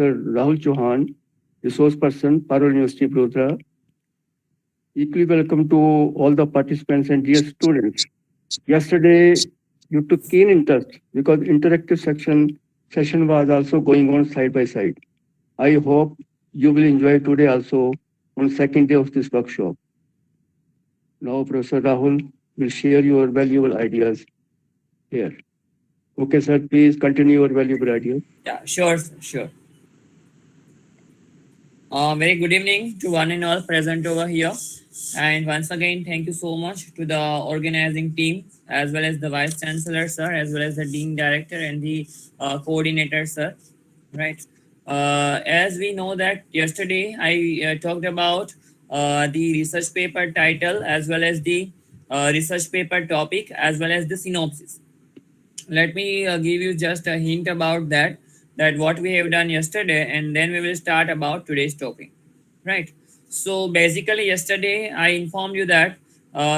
Rahul Chauhan, resource person, Parul University, Baroda. Equally welcome to all the participants and dear students. Yesterday, you took keen interest because interactive session was also going on side by side. I hope you will enjoy today also on second day of this workshop. Now, Professor Rahul will share your valuable ideas here. Okay, sir, please continue your valuable ideas. Yeah, sure. Very good evening to one and all present over here. And once again, thank you so much to the organizing team, as well as the Vice Chancellor, sir, as well as the Dean Director and the coordinator, sir. Right. As we know that yesterday I talked about the research paper title, as well as the research paper topic, as well as the synopsis. Let me give you just a hint about that what we have done yesterday, and then we will start about today's topic, right? So basically yesterday I informed you that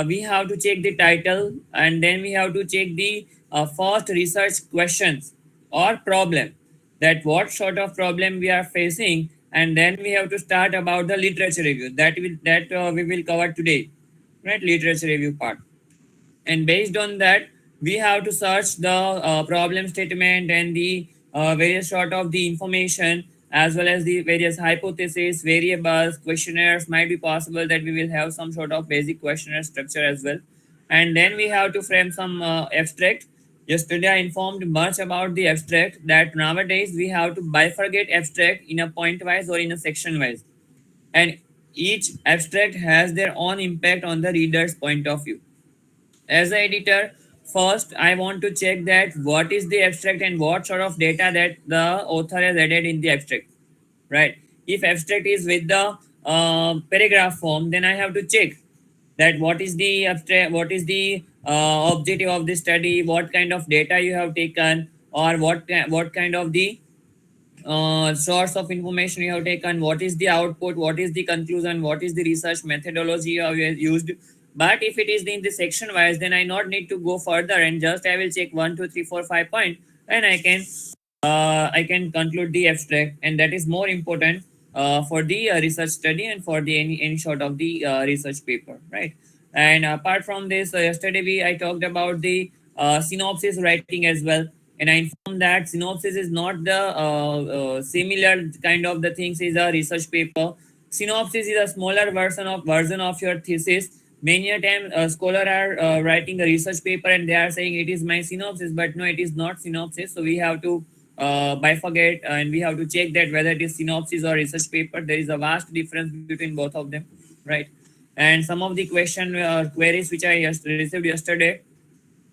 we have to check the title, and then we have to check the first research questions or problem, that what sort of problem we are facing, and then we have to start about the literature review that we will cover today, right? Literature review part. And based on that, we have to search the problem statement and the various sort of the information, as well as the various hypotheses, variables, questionnaires. Might be possible that we will have some sort of basic questionnaire structure as well. And then we have to frame some abstract. Yesterday I informed much about the abstract, that nowadays we have to bifurcate abstract in a point wise or in a section wise, and each abstract has their own impact on the reader's point of view. As an editor, first I want to check that what is the abstract and what sort of data that the author has added in the abstract, right? If abstract is with the paragraph form, then I have to check that what is the abstract, what is the objective of the study, what kind of data you have taken, or what kind of the source of information you have taken, what is the output, what is the conclusion, what is the research methodology you have used. But if it is in the section wise, then I not need to go further, and just I will check 1 2 3 4 5 point, and I can conclude the abstract, and that is more important for the research study and for the any sort of the research paper, right? And apart from this, yesterday I talked about the synopsis writing as well, and I informed that synopsis is not the similar kind of the things is a research paper. Synopsis is a smaller version of your thesis. Many a time scholar are writing a research paper and they are saying it is my synopsis, but no, it is not synopsis. So we have to bifurcate, and we have to check that whether it is synopsis or research paper. There is a vast difference between both of them, right? And some of the queries which I received yesterday,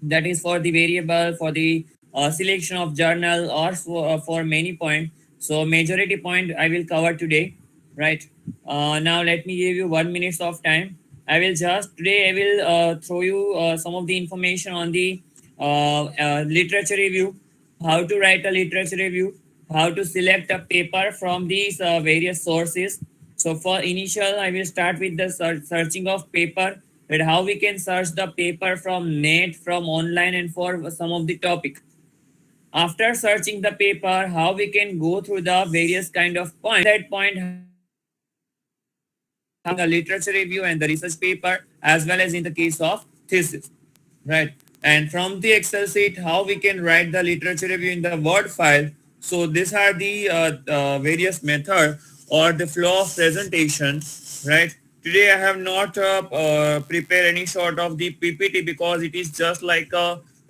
that is for the variable, for the selection of journal, or for many point. So majority point I will cover today, right? Now let me give you 1 minute of time. I will just today I will throw you some of the information on the literature review, how to write a literature review, how to select a paper from these various sources. So for initial, I will start with the searching of paper, that how we can search the paper from net, from online, and for some of the topic. After searching the paper, how we can go through the various kind of points. That point, the literature review and the research paper, as well as in the case of thesis, right? And from the Excel sheet, how we can write the literature review in the Word file. So these are the various method or the flow of presentation, right? Today I have not prepared any sort of the PPT, because it is just like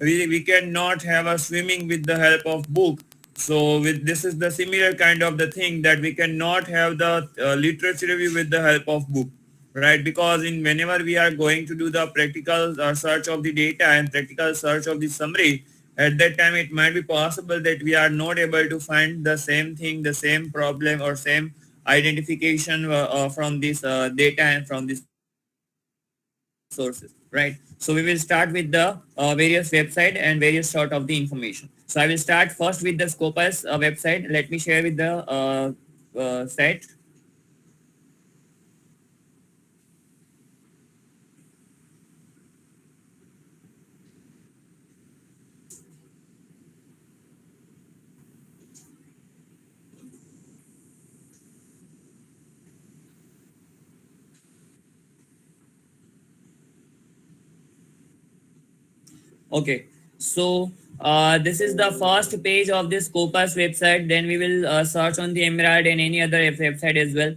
we cannot have a swimming with the help of book. So with this is the similar kind of the thing, that we cannot have the literature review with the help of book, right? Because in whenever we are going to do the practical search of the data and practical search of the summary, at that time it might be possible that we are not able to find the same thing, the same problem, or same identification from this data and from this sources, right? So we will start with the various website and various sort of the information. So I will start first with the Scopus website. Let me share with the site. Okay, so this is the first page of this Scopus website. Then we will search on the Emerald and any other website as well.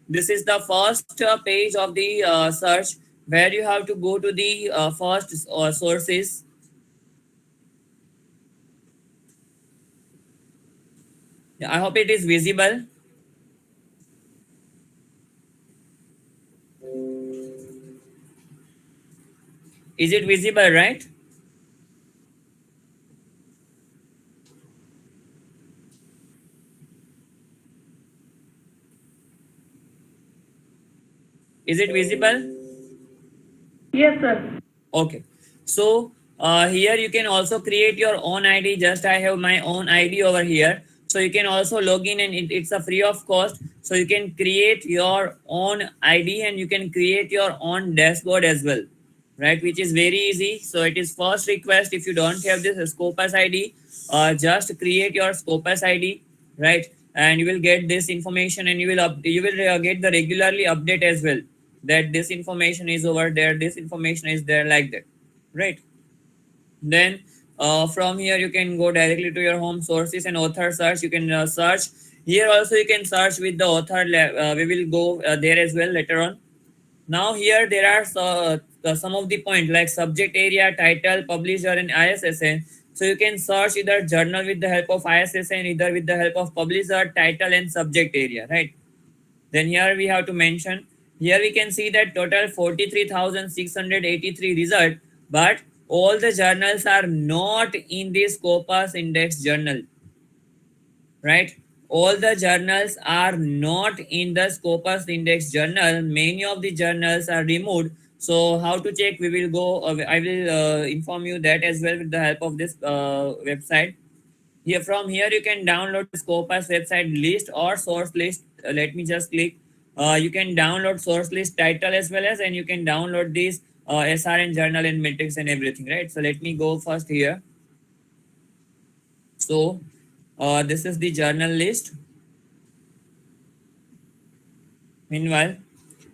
This is the first page of the search, where you have to go to the first sources. Yeah, I hope it is visible. Is it visible, right? Is it visible? Yes, sir. Okay. So here you can also create your own ID. Just I have my own ID over here. So you can also log in, and it's a free of cost. So you can create your own ID and you can create your own dashboard as well, right? Which is very easy. So it is first request, if you don't have this Scopus ID, just create your Scopus ID, right? And you will get this information, and you will get the regularly update as well, that this information is over there, this information is there, like that, right? Then from here you can go directly to your home sources and author search. You can search here also. You can search with the author. We will go there as well later on. Now here there are some of the point like subject area, title, publisher, and ISSN. So you can search either journal with the help of ISSN, either with the help of publisher, title, and subject area, right? Then here we have to mention, here we can see that total 43,683 result, but all the journals are not in this Scopus Index journal, right? All the journals are not in the Scopus Index journal. Many of the journals are removed. So how to check? We will go. I will inform you that as well with the help of this website. Here from here you can download the Scopus website list or source list. Let me just click. You can download source list title as well as, and you can download this SRN journal and metrics and everything, right? So let me go first here. So this is the journal list. Meanwhile,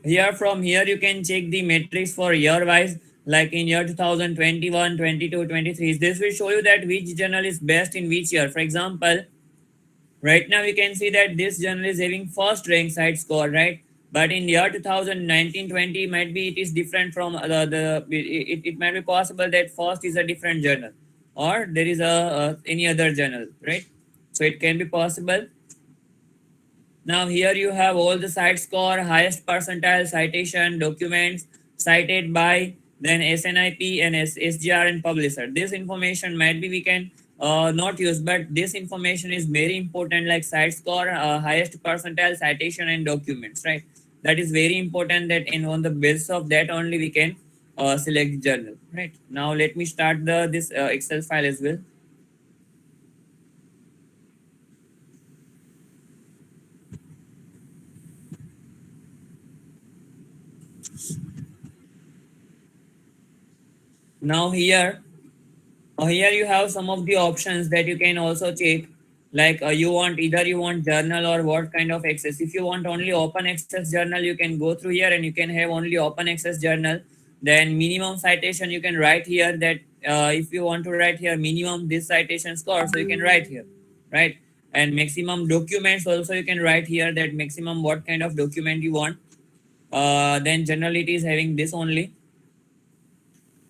here from here you can check the metrics for year wise, like in year 2021, 22, 23. This will show you that which journal is best in which year. For example, right now we can see that this journal is having first rank side score, right? But in year 2019-20 might be it is different from it might be possible that first is a different journal, or there is a any other journal, right? So it can be possible. Now here you have all the site score, highest percentile, citation, documents cited by, then SNIP and SGR and publisher. This information might be we can not use, but this information is very important, like site score, highest percentile, citation, and documents, right? That is very important, that and on the basis of that only we can select journal, right? Now let me start this Excel file as well. Now here you have some of the options that you can also check, like you want either you want journal or what kind of access. If you want only open access journal, you can go through here and you can have only open access journal. Then minimum citation, you can write here that if you want to write here minimum this citation score, so you can write here, right? And maximum documents also you can write here, that maximum what kind of document you want. Then generally it is having this only.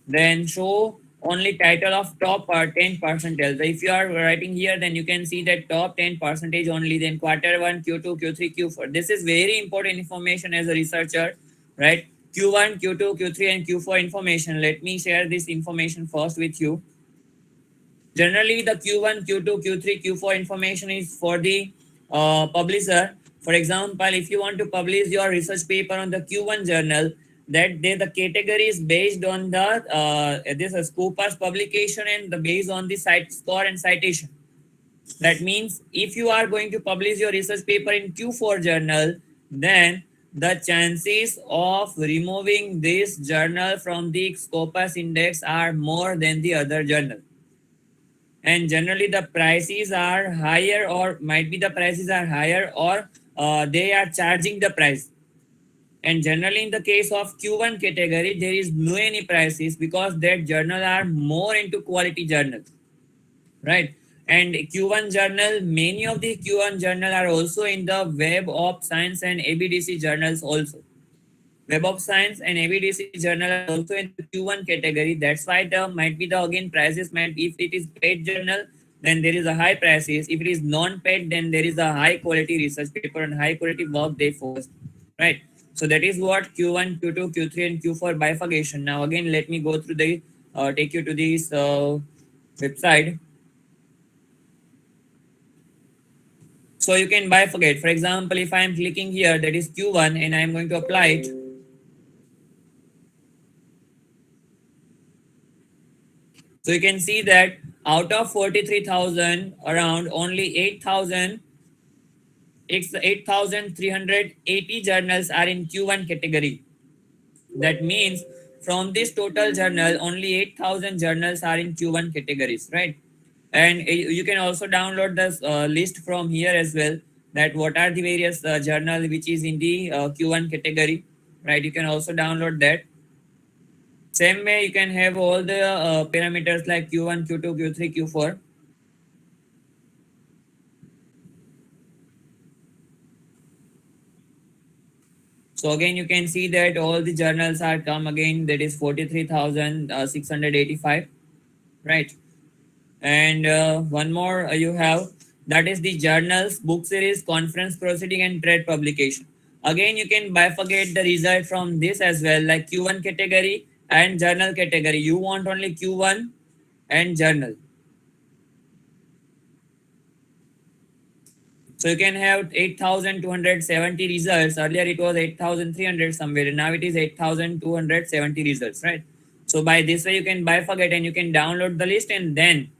Then show only title of top 10 percentile. So if you are writing here, then you can see that top 10 percentage only. Then quarter 1, Q2, Q3, Q4. This is very important information as a researcher, right? Q1, Q2, Q3, and Q4 information. Let me share this information first with you. Generally, the Q1, Q2, Q3, Q4 information is for the publisher. For example, if you want to publish your research paper on the Q1 journal, that the category is based on the this Scopus publication and the based on the site score and citation. That means if you are going to publish your research paper in Q4 journal, then the chances of removing this journal from the Scopus index are more than the other journal. And generally the prices are higher, or might be the prices are higher, or they are charging the price. And generally in the case of Q1 category, there is no any prices because that journal are more into quality journals, right? And Q1 journal, many of the Q1 journal are also in the Web of Science and ABDC journals also. Web of Science and ABDC journal are also in the Q1 category. That's why there might be the again prices might be, if it is paid journal, then there is a high prices. If it is non-paid, then there is a high quality research paper and high quality work they focus, right? So that is what Q1, Q2, Q3, and Q4 bifurcation. Now again, let me go through the take you to this website. So you can bifurcate. For example, if I am clicking here, that is Q1, and I am going to apply it. So you can see that out of 43,000, around only 8,380 journals are in Q1 category. That means from this total journal, only 8,000 journals are in Q1 categories, right? And you can also download this list from here as well, that what are the various journal which is in the Q1 category, right? You can also download that. Same way, you can have all the parameters like Q1, Q2, Q3, Q4. So again, you can see that all the journals are come again, that is 43,685, right? And one more you have, that is the journals, book series, conference proceeding, and trade publication. Again, you can bifurcate the result from this as well, like Q1 category and journal category. You want only Q1 and journal. So you can have 8,270 results. Earlier it was 8,300 somewhere. Now it is 8,270 results, right? So by this way you can bifurcate and you can download the list, and then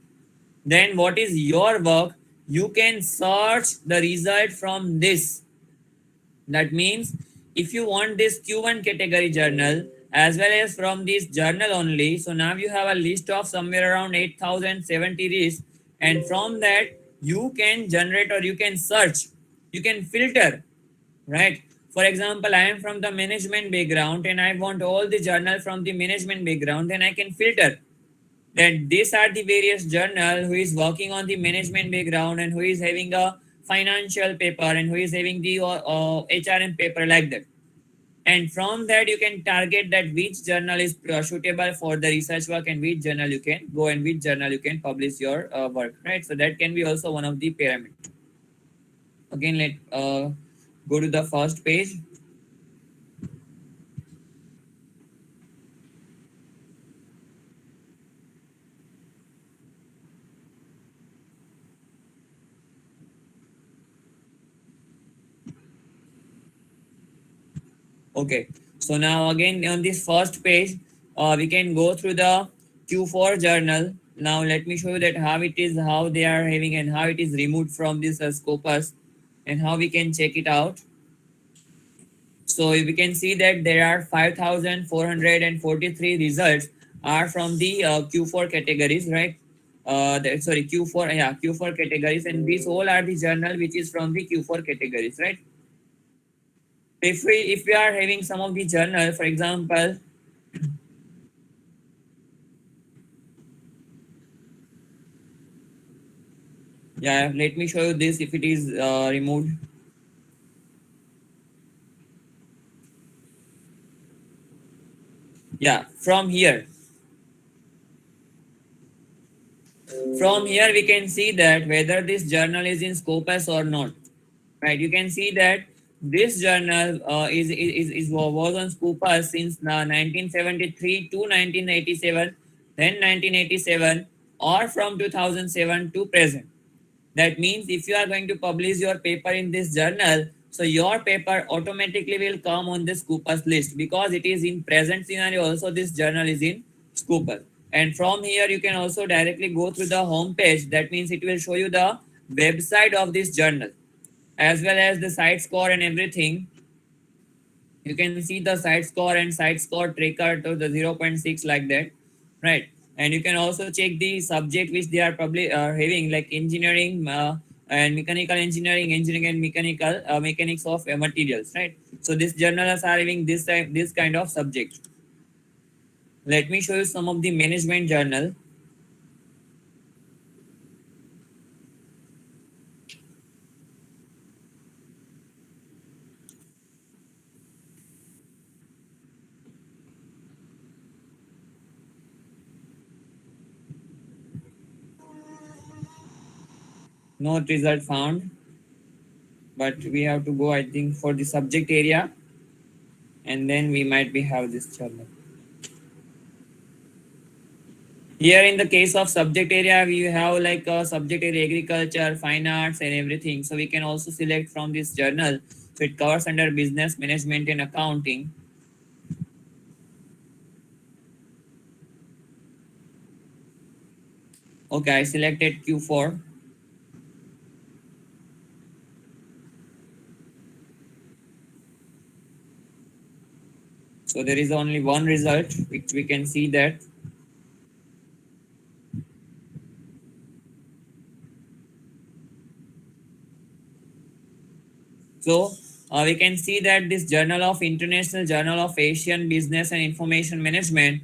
what is your work? You can search the result from this. That means if you want this Q1 category journal as well as from this journal only, so now you have a list of somewhere around 8,070 lists, and from that you can generate or you can search, you can filter, right? For example, I am from the management background and I want all the journal from the management background, then I can filter that these are the various journal who is working on the management background and who is having a financial paper and who is having the HRM paper, like that. And from that you can target that which journal is suitable for the research work and which journal you can go and which journal you can publish your work, right? So that can be also one of the parameters. Again, let go to the first page. Okay, so now again on this first page, we can go through the Q4 journal. Now let me show you that how it is, how they are having and how it is removed from this Scopus and how we can check it out. So we can see that there are 5,443 results are from the Q4 categories, right? Sorry, Q4, yeah, Q4 categories, and these all are the journal which is from the Q4 categories, right? If we are having some of the journal, for example, yeah, let me show you this if it is removed. Yeah, from here we can see that whether this journal is in Scopus or not, right? You can see that this journal was on Scopus since 1973 to 1987, then 1987, or from 2007 to present. That means if you are going to publish your paper in this journal, so your paper automatically will come on the Scopus list because it is in present scenario. Also, this journal is in Scopus. And from here, you can also directly go through the home page. That means it will show you the website of this journal as well as the site score and everything. You can see the site score and site score tracker to the 0.6 like that, right? And you can also check the subject which they are probably having, like engineering, and mechanical engineering, engineering and mechanical mechanics of materials, right? So these journals are having this kind of subject. Let me show you some of the management journal. No result found, but we have to go, I think, for the subject area, and then we might be have this journal. Here in the case of subject area, we have like a subject area agriculture, fine arts and everything. So we can also select from this journal. So it covers under business management and accounting. Okay, I selected Q4. So there is only one result, which we can see that. So we can see that this Journal of International Journal of Asian Business and Information Management,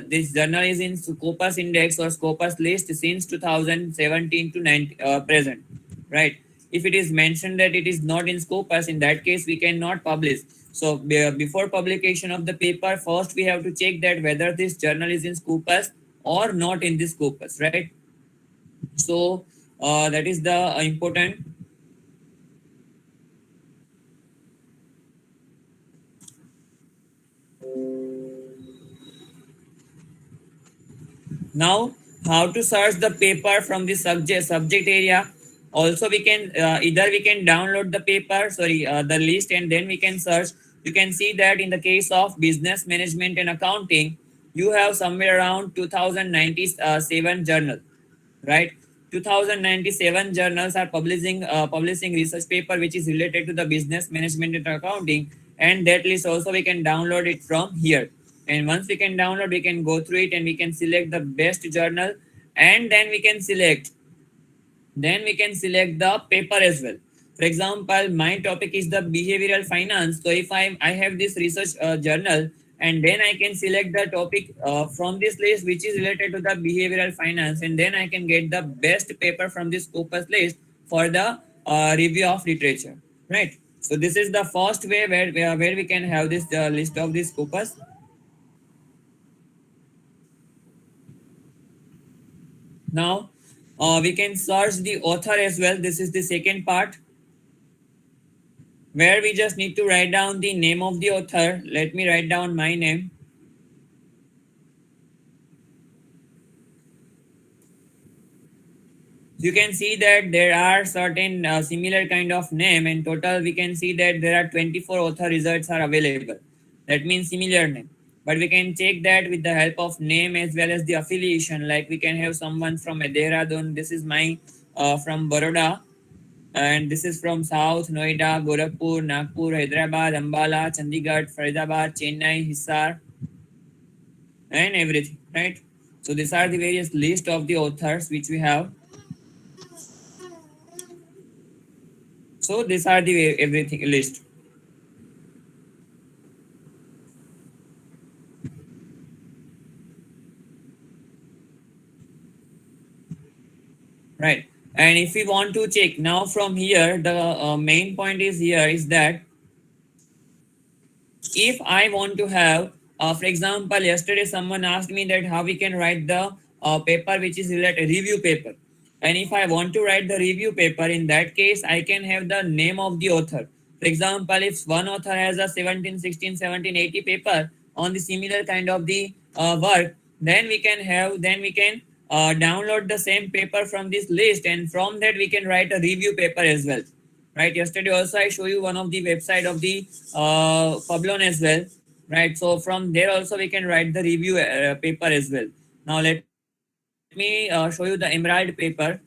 this journal is in Scopus Index or Scopus list since 2017 to present, right? If it is mentioned that it is not in Scopus, in that case we cannot publish. So before publication of the paper, first we have to check that whether this journal is in Scopus or not in this Scopus, right? So that is the important. Now, how to search the paper from the subject area? Also, we can either we can download the paper, sorry, the list, and then we can search. You can see that in the case of business management and accounting, you have somewhere around 2097 journal, right? 2097 journals are publishing research paper which is related to the business management and accounting, and that list also we can download it from here. And once we can download, we can go through it and we can select the best journal, and then we can select the paper as well. For example, my topic is the behavioral finance. So if I have this research journal, and then I can select the topic from this list which is related to the behavioral finance, and then I can get the best paper from this Scopus list for the review of literature, right? So this is the first way where we can have this list of this Scopus. Now we can search the author as well. This is the second part, where we just need to write down the name of the author. Let me write down my name. You can see that there are certain similar kind of name. In total, we can see that there are 24 author results are available. That means similar name. But we can check that with the help of name as well as the affiliation. Like we can have someone from Dehradun. This is my from Baroda. And this is from South, Noida, Gorakhpur, Nagpur, Hyderabad, Ambala, Chandigarh, Faridabad, Chennai, Hisar, and everything, right? So these are the various list of the authors which we have. So these are the everything list. Right. And if we want to check now from here, the main point is here is that if I want to have, for example, yesterday someone asked me that how we can write the paper which is related review paper. And if I want to write the review paper, in that case, I can have the name of the author. For example, if one author has a 17, 16, 17, 80 paper on the similar kind of the work, then we can download the same paper from this list, and from that we can write a review paper as well, right? Yesterday also I show you one of the website of the Pablon as well, right? So from there also we can write the review paper as well. Now let me show you the emerald paper.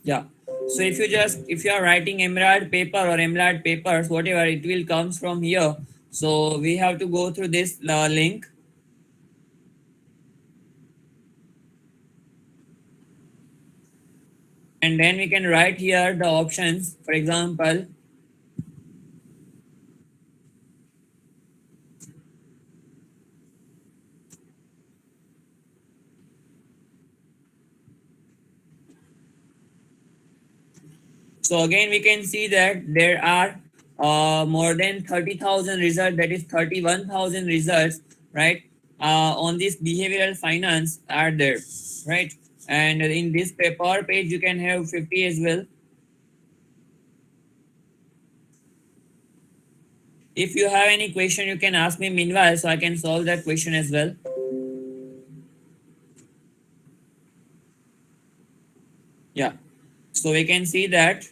Yeah. So if you are writing emerald paper or emerald papers, whatever, it will comes from here. So we have to go through this link. And then we can write here the options. For example, so again, we can see that there are more than 30,000 results, that is 31,000 results, right? On this behavioral finance are there, right? And in this paper page, you can have 50 as well. If you have any question, you can ask me meanwhile, so I can solve that question as well. Yeah. So we can see that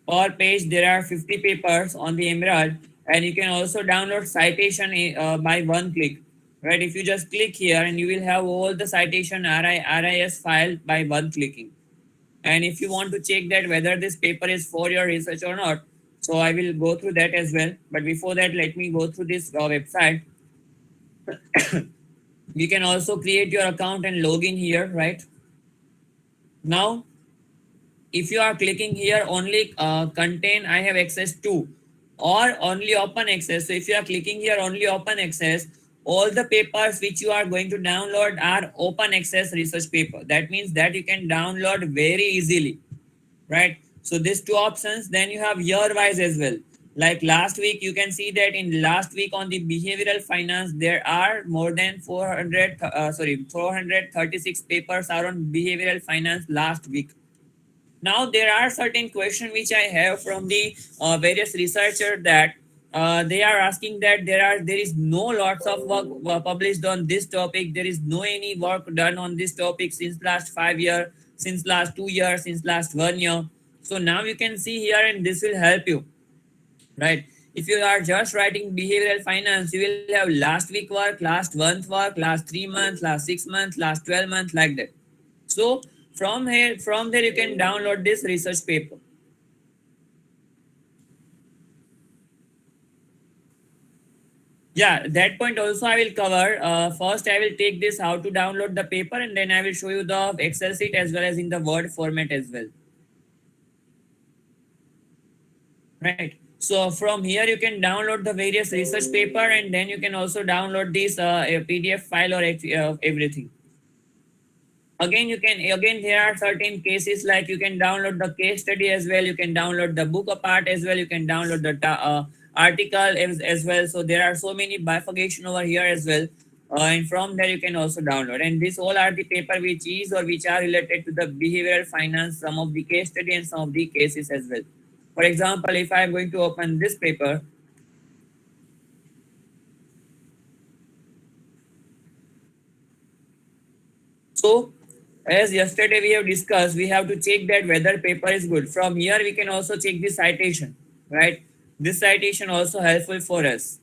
per page there are 50 papers on the Emerald, and you can also download citation by one click. Right? If you just click here, and you will have all the citation RIS file by one clicking. And if you want to check that whether this paper is for your research or not, so I will go through that as well. But before that, let me go through this website. You can also create your account and log in here, right? Now, if you are clicking here, only contain I have access to, or only open access. So if you are clicking here only open access, all the papers which you are going to download are open access research paper. That means that you can download very easily, right? So these two options. Then you have year wise as well. Like last week, you can see that in last week on the behavioral finance, there are more than 436 papers are on behavioral finance last week. Now there are certain questions which I have from the various researchers, that they are asking that there is no lots of work published on this topic. There is no any work done on this topic since last 5 years, since last 2 years, since last 1 year. So now you can see here, and this will help you, right? If you are just writing behavioral finance, you will have last week work, last month work, last 3 months, last 6 months, last 12 months, like that. So from there, you can download this research paper. Yeah, that point also I will cover. First, I will take this how to download the paper, and then I will show you the Excel sheet as well as in the Word format as well. Right. So from here, you can download the various research paper, and then you can also download this PDF file or everything. Again, there are certain cases, like you can download the case study as well, you can download the book apart as well, you can download the article as well. So there are so many bifurcation over here as well, and from there you can also download. And this all are the paper which is or which are related to the behavioral finance, some of the case study and some of the cases as well. For example, if I am going to open this paper, so as yesterday we have discussed, we have to check that whether paper is good. From here, we can also check the citation, right? This citation also helpful for us.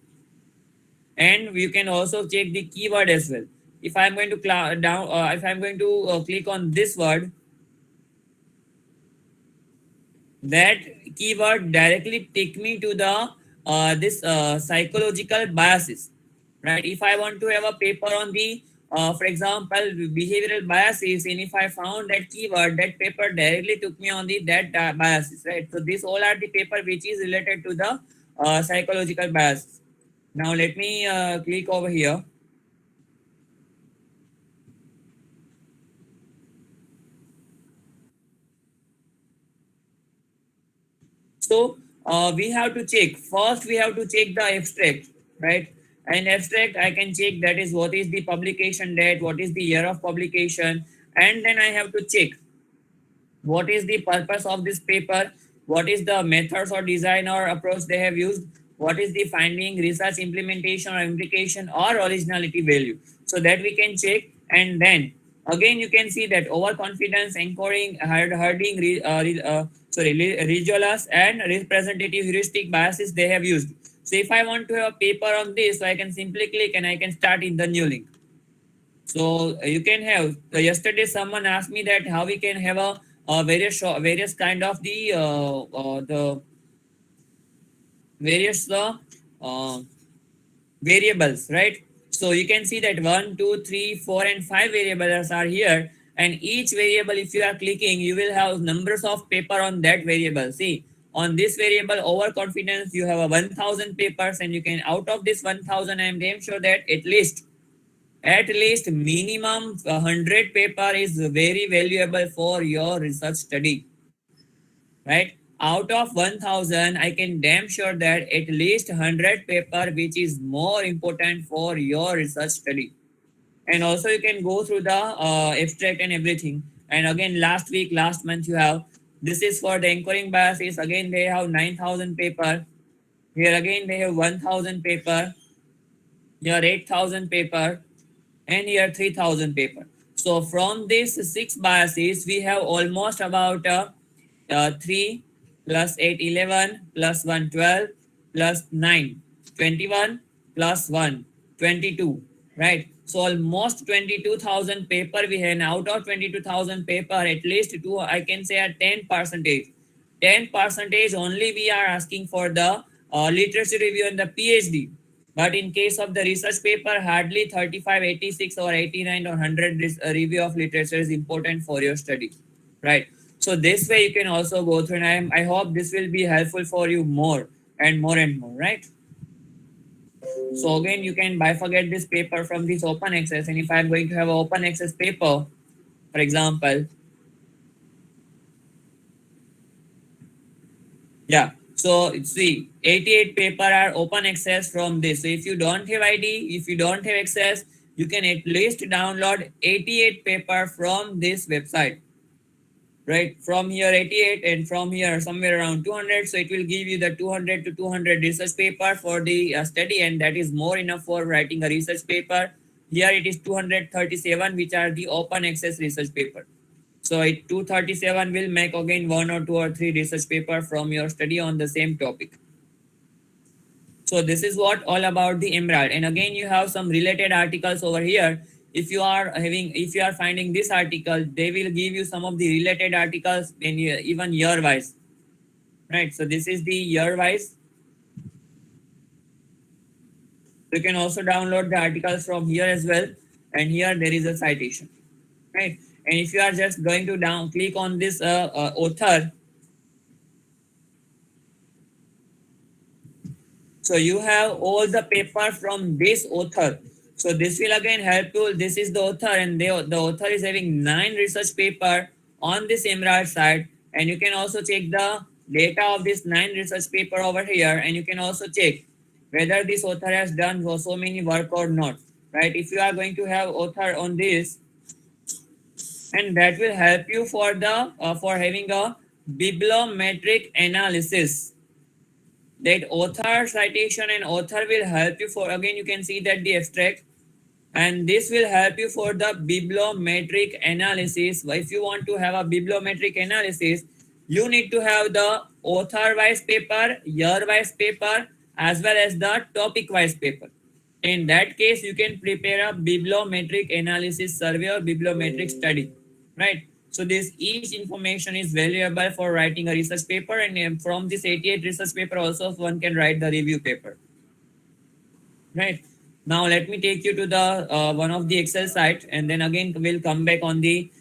And we can also check the keyword as well. If I'm going to if I'm going to click on this word, that keyword directly take me to the this psychological biases, right? If I want to have a paper on the for example, behavioral biases, and if I found that keyword, that paper directly took me on the that biases, right? So these all are the paper which is related to the psychological biases. Now let me click over here. So we have to check first. We have to check the abstract, right? And abstract, I can check that is what is the publication date, what is the year of publication, and then I have to check what is the purpose of this paper, what is the methods or design or approach they have used, what is the finding, research implementation or implication or originality value, so that we can check. And then again, you can see that overconfidence, anchoring, herding, regionalist and representative heuristic biases they have used. So if I want to have a paper on this, so I can simply click and I can start in the new link. So you can have. Yesterday, someone asked me that how we can have a various kind of the various uh, variables, right? So you can see that 1, 2, 3, 4, and 5 variables are here, and each variable, if you are clicking, you will have numbers of paper on that variable. See, on this variable overconfidence, you have a 1000 papers, and you can, out of this 1000, I am damn sure that at least minimum 100 paper is very valuable for your research study, right? Out of 1000, I can damn sure that at least 100 paper which is more important for your research study. And also you can go through the abstract and everything. And again, last month you have, this is for the anchoring biases. Again, they have 9000 paper. Here again they have 1000 paper. Here 8000 paper, and here 3000 paper. So from these 6 biases, we have almost about 3 plus 8 11 plus 1 12 plus 9 21 plus 1 22, right? So almost 22,000 paper we have. And out of 22,000 paper, at least two, I can say a 10 percentage. 10 percentage only we are asking for the literature review and the PhD. But in case of the research paper, hardly 35, 86 or 89 or 100 review of literature is important for your study, right? So this way you can also go through, and I hope this will be helpful for you more and more and more, right? So again, you can bifurcate this paper from this open access. And if I'm going to have an open access paper, for example, yeah. So see, 88 paper are open access from this. So if you don't have ID, if you don't have access, you can at least download 88 paper from this website, right? From here 88, and from here somewhere around 200. So it will give you the 200 to 200 research paper for the study, and that is more enough for writing a research paper. Here it is 237, which are the open access research paper. So 237 will make again 1 or 2 or 3 research paper from your study on the same topic. So this is what all about the Emerald. And again, you have some related articles over here. If you are finding this article, they will give you some of the related articles in even year wise, right? So this is the year wise. You can also download the articles from here as well. And here there is a citation, right? And if you are just going to click on this author, so you have all the paper from this author. So this will again help you. This is the author, and the author is having 9 research paper on this Emerald site. And you can also check the data of this 9 research paper over here, and you can also check whether this author has done so many work or not, right? If you are going to have author on this, and that will help you for the for having a bibliometric analysis. That author citation and author will help you for, again you can see that the abstract, and this will help you for the bibliometric analysis. If you want to have a bibliometric analysis, you need to have the author wise paper, year wise paper, as well as the topic wise paper. In that case, you can prepare a bibliometric analysis survey or bibliometric study, right? So this each information is valuable for writing a research paper, and from this 88 research paper also one can write the review paper, right? Now let me take you to the one of the Excel site, and then again we'll come back on the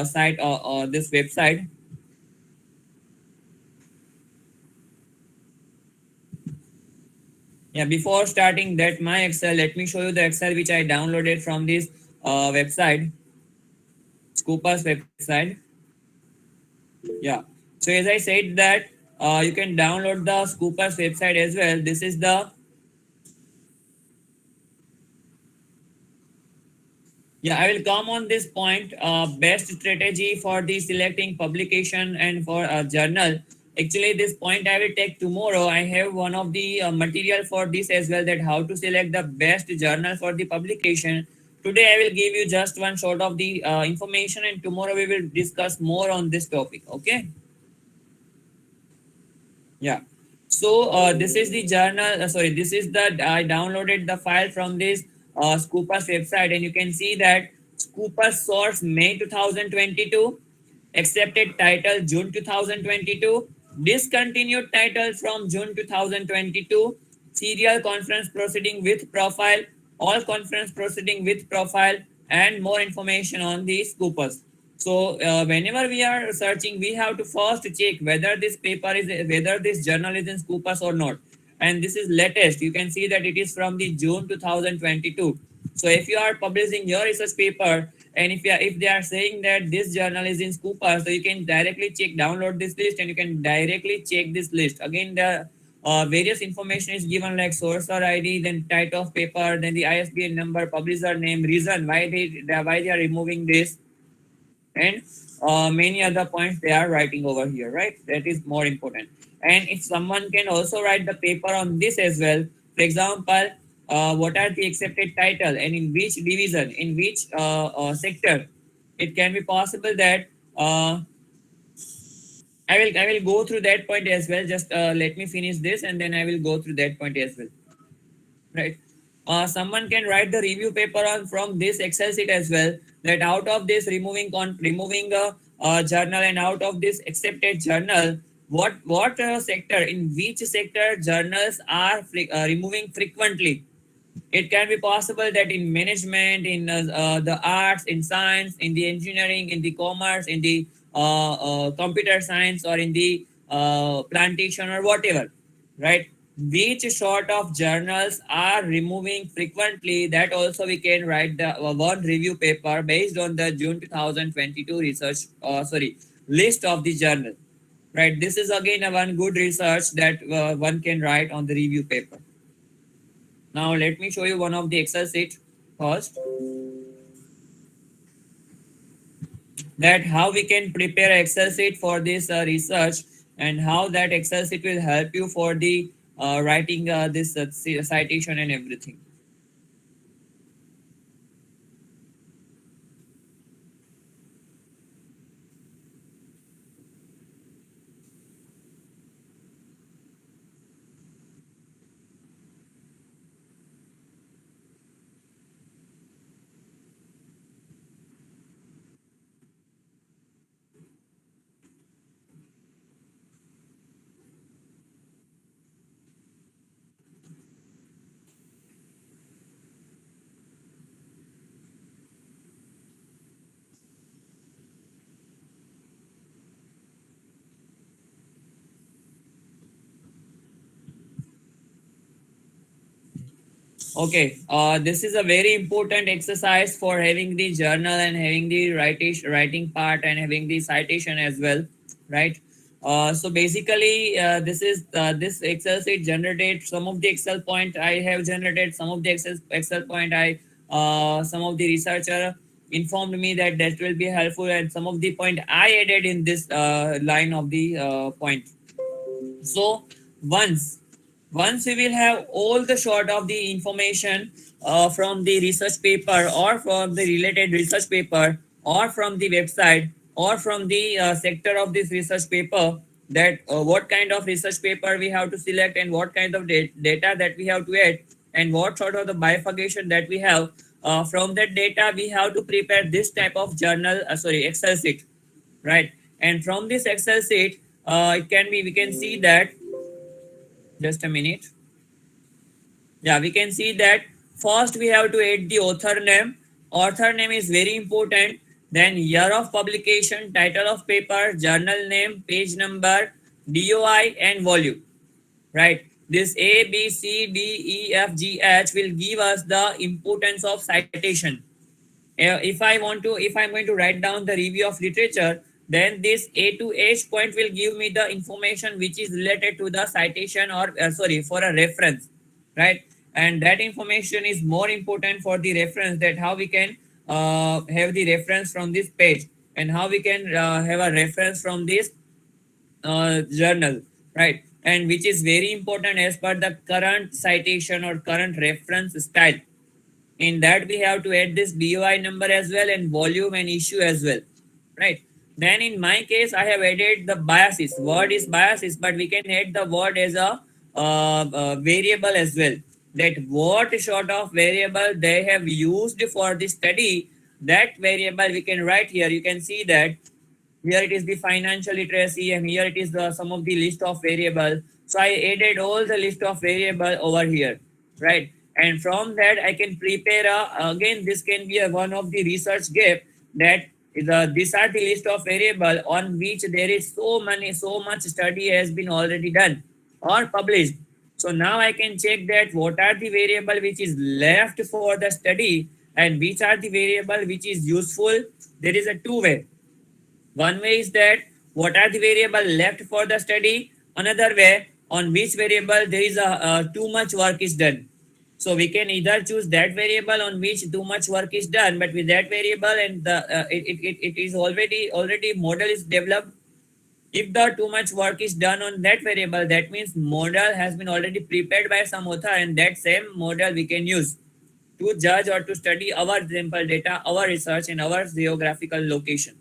site or this website. Yeah, before starting that my Excel, let me show you the Excel which I downloaded from this website, Scooper's website. Yeah. So as I said that you can download the Scooper's website as well. This is the I will come on this point. Best strategy for the selecting publication and for a journal. Actually, this point I will take tomorrow. I have one of the material for this as well, that how to select the best journal for the publication. Today I will give you just one short of the information, and tomorrow we will discuss more on this topic. Okay. Yeah. So this is the journal. Sorry, this is the I downloaded the file from this Scoopus website, and you can see that Scoopus source May 2022, accepted title June 2022, discontinued title from June 2022, serial conference proceeding with profile, all conference proceeding with profile, and more information on the Scoopus. So whenever we are searching, we have to first check whether this paper is, whether this journal is in Scoopus or not. And this is latest. You can see that it is from the June 2022. So if you are publishing your research paper, and if they are saying that this journal is in Scooper, so you can directly check, download this list, and you can directly check this list. Again, the various information is given like source or ID, then title of paper, then the ISBN number, publisher name, reason why they are removing this, and many other points they are writing over here, right? That is more important. And if someone can also write the paper on this as well, for example, what are the accepted title and in which division, in which sector, it can be possible that I will go through that point as well. Just let me finish this, and then I will go through that point as well, right? Someone can write the review paper on from this Excel sheet as well, that out of this removing a journal, and out of this accepted journal, what sector, in which sector journals are removing frequently. It can be possible that in management, in the arts, in science, in the engineering, in the commerce, in the computer science, or in the plantation or whatever, right? Which sort of journals are removing frequently, that also we can write the one review paper based on the June 2022 research, list of the journal, right? This is again a one good research that one can write on the review paper. Now let me show you one of the Excel sheet first, that how we can prepare Excel sheet for this research, and how that Excel sheet will help you for the writing this citation and everything. Okay, this is a very important exercise for having the journal and having the writing part and having the citation as well, right? So basically, this Excel sheet generated some of the Excel point I have generated, some of the Excel point some of the researcher informed me that that will be helpful, and some of the point I added in this line of the point. So once we will have all the sort of the information from the research paper, or from the related research paper, or from the website, or from the sector of this research paper, that what kind of research paper we have to select, and what kind of data that we have to add, and what sort of the bifurcation that we have, from that data we have to prepare this type of journal, Excel sheet, right? And from this Excel sheet, we can see that, just a minute. Yeah, we can see that first we have to add the author name. Author name is very important. Then year of publication, title of paper, journal name, page number, DOI, and volume, right? This A, B, C, D, E, F, G, H will give us the importance of citation. If I'm going to write down the review of literature, then this A to H point will give me the information which is related to the citation, or for a reference, right? And that information is more important for the reference, that how we can have the reference from this page, and how we can have a reference from this journal, right? And which is very important as per the current citation or current reference style. In that we have to add this DOI number as well, and volume and issue as well, right? Then in my case I have added the biases. Word is biases, but we can add the word as a variable as well. that what sort of variable they have used for the study. That variable we can write here. You can see that here it is the financial literacy, and here it is the some of the list of variable. So I added all the list of variable over here, right? And from that I can prepare again, this can be a one of the research gap, that these are the list of variable on which there is so much study has been already done or published. So now I can check that what are the variable which is left for the study and which are the variable which is useful. There is a two way. One way is that what are the variable left for the study. Another way, on which variable there is a too much work is done. So we can either choose that variable on which too much work is done, but with that variable and it is already model is developed. If the too much work is done on that variable, that means model has been already prepared by some author, and that same model we can use to judge or to study our sample data, our research, and our geographical location,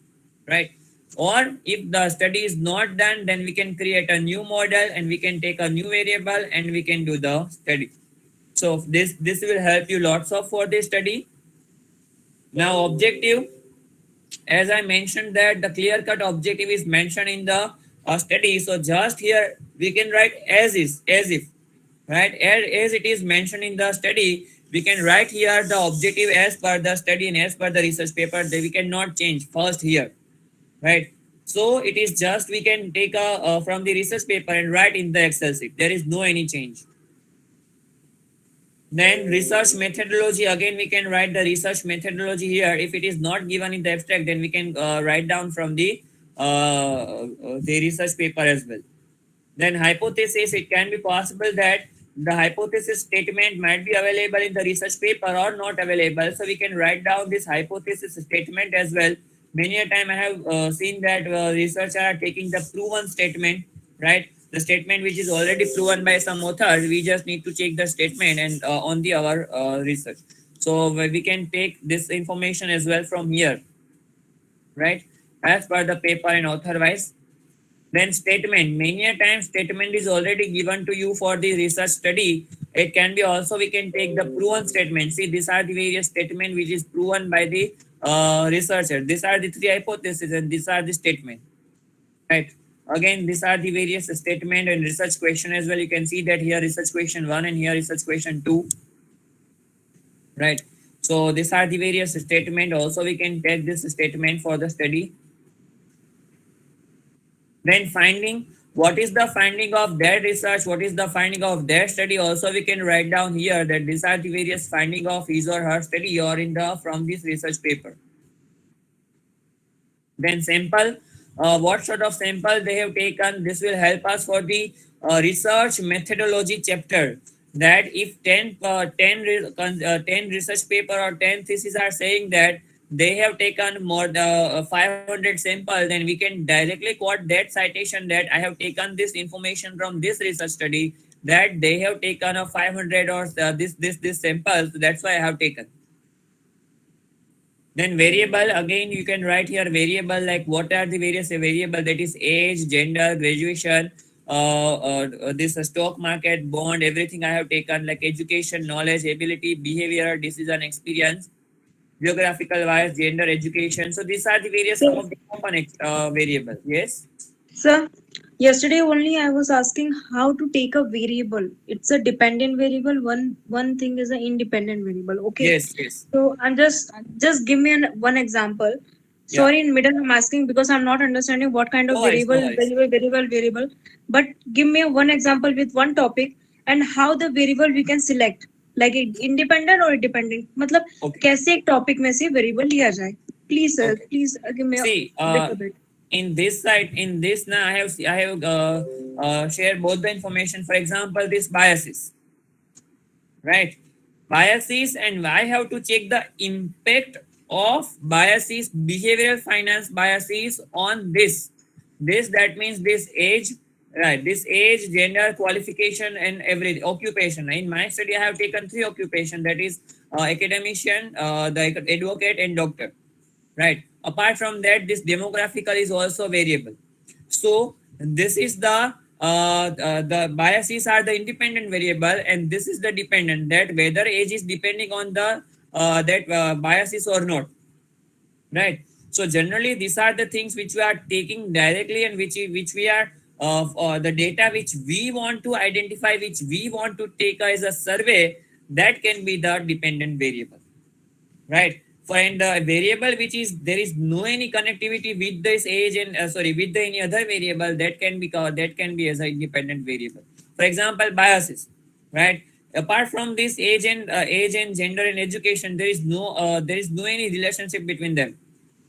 right? Or if the study is not done, then we can create a new model and we can take a new variable and we can do the study. So this will help you lots of for this study. Now objective, as I mentioned that the clear cut objective is mentioned in the study. So just here we can write as is, as if, right? As it is mentioned in the study, we can write here the objective as per the study and as per the research paper. That we cannot change first here, right? So it is just we can take from the research paper and write in the Excel sheet. There is no any change. Then research methodology, again we can write the research methodology here. If it is not given in the abstract, then we can write down from the research paper as well. Then hypothesis, it can be possible that the hypothesis statement might be available in the research paper or not available. So we can write down this hypothesis statement as well. Many a time I have seen that researchers are taking the proven statement, right? The statement which is already proven by some author. We just need to check the statement and on the our research. So we can take this information as well from here, right? As per the paper and author wise. Then statement, many a time statement is already given to you for the research study. It can be also, we can take the proven statement. See, these are the various statement which is proven by the researcher. These are the three hypotheses and these are the statement, right? Again, these are the various statement and research question as well. You can see that here research question 1 and here research question 2, right? So these are the various statement. Also, we can take this statement for the study. Then finding, what is the finding of their research, what is the finding of their study. Also we can write down here that these are the various finding of his or her study or in the from this research paper. Then sample, what sort of sample they have taken. This will help us for the research methodology chapter, that if 10 research paper or 10 theses are saying that they have taken more than 500 sample, then we can directly quote that citation that I have taken this information from this research study, that they have taken a 500 or this samples. That's why I have taken. Then variable, again you can write here variable, like what are the various variable, that is age, gender, graduation, this stock market, bond, everything I have taken, like education, knowledge, ability, behavior, decision, experience, geographical wise, gender, education. So these are the various some of the component variable. Yes. Sir, yesterday only I was asking how to take a variable. It's a dependent variable. One thing is an independent variable. Okay. Yes. Yes. So I'm just give me one example. Sorry, in middle I'm asking because I'm not understanding what kind of No worries, variable. But give me one example with one topic and how the variable we can select. Like independent or dependent. मतलब कैसे एक topic में से variable लिया जाए. Please sir, please give me a little bit. In this side, in this now I have shared both the information. For example, this biases, right? Biases, and I have to check the impact of biases, behavioral finance biases on this. That means this age, right? This age, gender, qualification, and every occupation. In my study, I have taken 3 occupation. That is academician, the advocate, and doctor, right? Apart from that, this demographical is also variable. So this is the the biases are the independent variable, and this is the dependent, that whether age is depending on the biases or not, right? So generally these are the things which we are taking directly, and which we are the data which we want to identify, which we want to take as a survey, that can be the dependent variable, right? For and the variable which is there is no any connectivity with this age and with the any other variable, that can be called, that can be as an independent variable. For example, biases, right? Apart from this age and gender and education, there is no any relationship between them,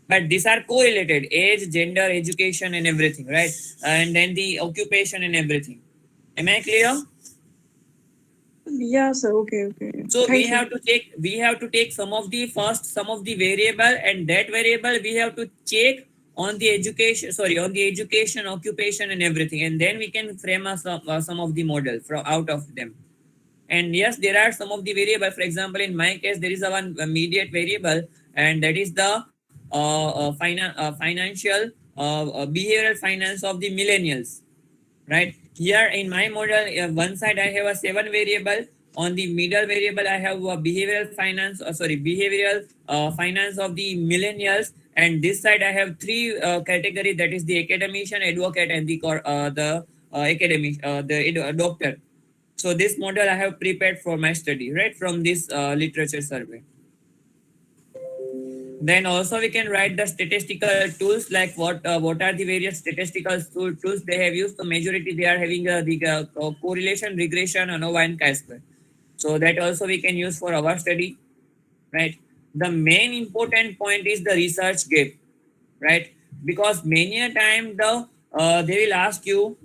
but these are correlated: age, gender, education, and everything, right? And then the occupation and everything. Am I clear? Yeah, sir. Okay. So Thank you. we have to take some of the variable, and that variable we have to check on the education, occupation, and everything, and then we can frame some of the model from out of them. And yes, there are some of the variable. For example, in my case, there is a one immediate variable, and that is the financial behavioral finance of the millennials, right? Here in my model, one side I have a 7 variable. On the middle variable, I have a behavioral finance of the millennials, and this side I have 3 category, that is the academician, advocate, and the doctor. So this model I have prepared for my study, right, from this literature survey. Then also we can write the statistical tools, like what are the various statistical tools they have used. So majority they are having the correlation, regression, ANOVA, and chi-square. So that also we can use for our study, right? The main important point is the research gap, right? Because many a time they will ask you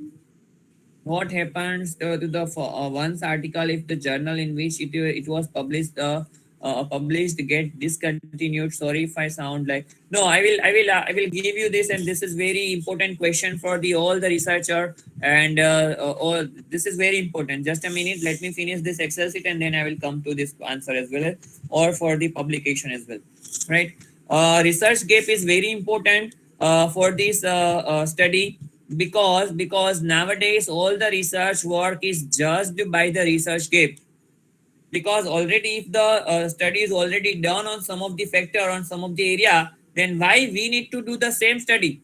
what happens to the one's article if the journal in which it was published get discontinued. Sorry if I sound like, no, I will give you this, and this is very important question for the all the researcher, and all this is very important. Just a minute, let me finish this Excel sheet, and then I will come to this answer as well, or for the publication as well, right? Research gap is very important for this study, because nowadays all the research work is judged by the research gap. Because already if the study is already done on some of the factor, on some of the area, then why we need to do the same study,